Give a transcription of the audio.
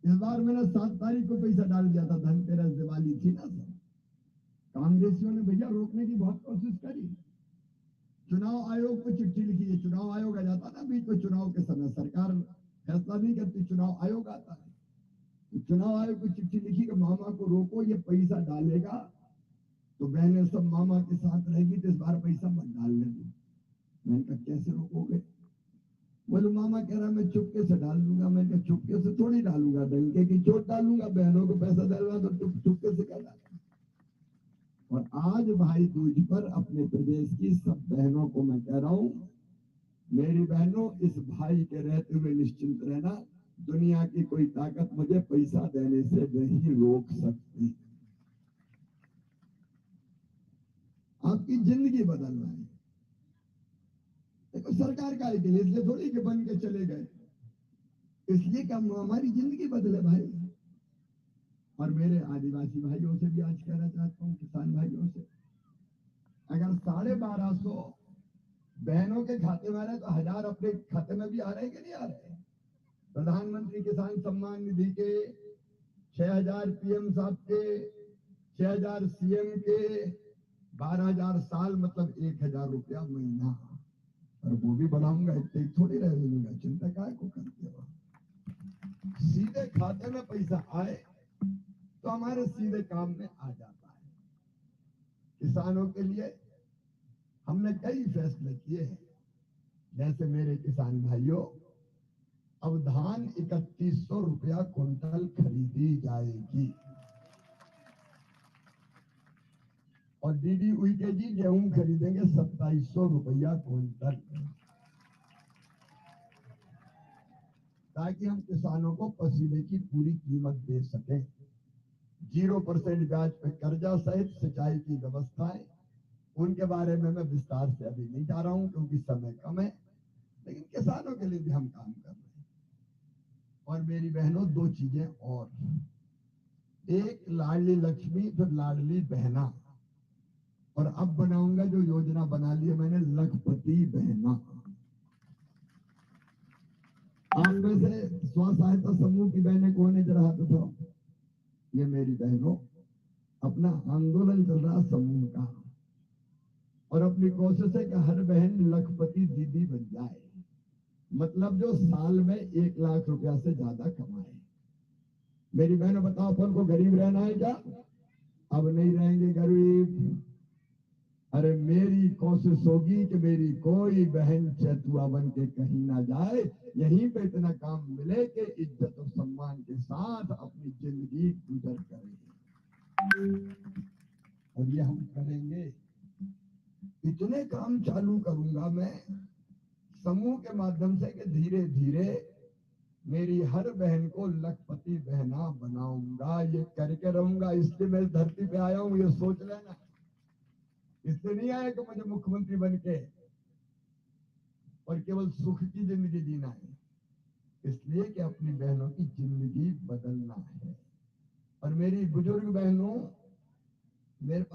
इस बार मैंने 7 तारीख को पैसा डाल दिया था, धनतेरस दिवाली थी ना सर। कांग्रेसियों ने भैया रोकने की बहुत कोशिश करी। चुनाव आयोग को चिट्ठी लिखी है, चुनाव आयोग आ जाता ना बीच में, चुनाव के समय सरकार फैसला नहीं करती, चुनाव आयोग आता है। तो चुनाव आयोग को चिट्ठी लिखी कि मामा को रोको, ये पैसा डालेगा तो बहनें सब मामा के साथ रहेगी, तो इस बार पैसा मत डालने दो। मैंने कहा कैसे रोकोगे? बोले मामा कह रहा मैं चुपके से डाल दूंगा। मैं कहा चुपके से थोड़ी डालूंगा, डंके की चोट डालूंगा, बहनों को पैसा डालूंगा तो चुपके से क्या डालूंगा। और आज भाई दूज पर अपने प्रदेश की सब बहनों को मैं कह रहा हूं, मेरी बहनों, इस भाई के रहते हुए निश्चिंत रहना, दुनिया की कोई ताकत मुझे पैसा देने से नहीं रोक सकती। आपकी जिंदगी बदलना है, देखो सरकार का के लिए इसलिए थोड़ी कि बन के चले गए, इसलिए कि हमारी जिंदगी बदले भाई। और मेरे आदिवासी भाइयों से भी आज कहना चाहता हूँ, किसान भाइयों से, अगर 1250 बहनों के खाते में आ रहे हैं तो 1000 अपने खाते में भी आ रहे हैं कि नहीं आ रहे हैं? प्रधानमंत्री किसान सम्मान निधि के 6000 पीएम साहब के, 6000 सीएम के, 12000 साल मतलब 1000 रुपया महीना। और वो भी बढ़ाऊंगा, इतने थोड़ी रह लूंगा, चिंता काय को करते हो। सीधे खाते में पैसा आए तो हमारे सीधे काम में आ जाता है। किसानों के लिए हमने कई फैसले किए हैं, जैसे मेरे किसान भाइयों, अब धान 3100 रुपया क्विंटल खरीदी जाएगी और दीदी उइके जी गेहूं खरीदेंगे 2700 रुपया क्विंटल, ताकि हम किसानों को पसीने की पूरी कीमत दे सकें। 0% ब्याज पे कर्जा सहित सिंचाई की व्यवस्थाएं, उनके बारे में मैं विस्तार से अभी नहीं जा रहा हूं क्योंकि समय कम है, लेकिन किसानों के लिए भी हम काम कर रहे हैं। और मेरी बहनों, 2 चीजें और, एक लाडली लक्ष्मी, फिर लाडली बहना, और अब बनाऊंगा जो योजना बना ली है मैंने, लखपति बहना। आप में से स्व सहायता समूह की बहनें कौन है, जरा हाथ उठाओ। ये मेरी बहनों, अपना आंदोलन चल रहा समूह का, और अपनी कोशिश है कि हर बहन लखपति दीदी बन जाए, मतलब जो साल में 1 लाख रुपया से ज्यादा कमाए। मेरी बहनों बताओ, अपन को गरीब रहना है क्या? अब नहीं रहेंगे गरीब। अरे मेरी कोशिश होगी कि मेरी कोई बहन चैतुआ बन के कहीं ना जाए, यहीं पे इतना काम मिले कि इज्जत और सम्मान के साथ अपनी जिंदगी गुजर करें। और ये हम करेंगे। इतने काम चालू करूंगा मैं समूह के माध्यम से कि धीरे धीरे मेरी हर बहन को लखपति बहना बनाऊंगा। ये करके रहूंगा, इसलिए मैं धरती पे आया हूं, ये सोच लेना। इसलिए नहीं आया कि मुझे मुख्यमंत्री बन के और केवल सुख की जिंदगी जीना है, इसलिए कि अपनी बहनों की जिंदगी बदलना है। और मेरी बुजुर्ग बहनों, मेरे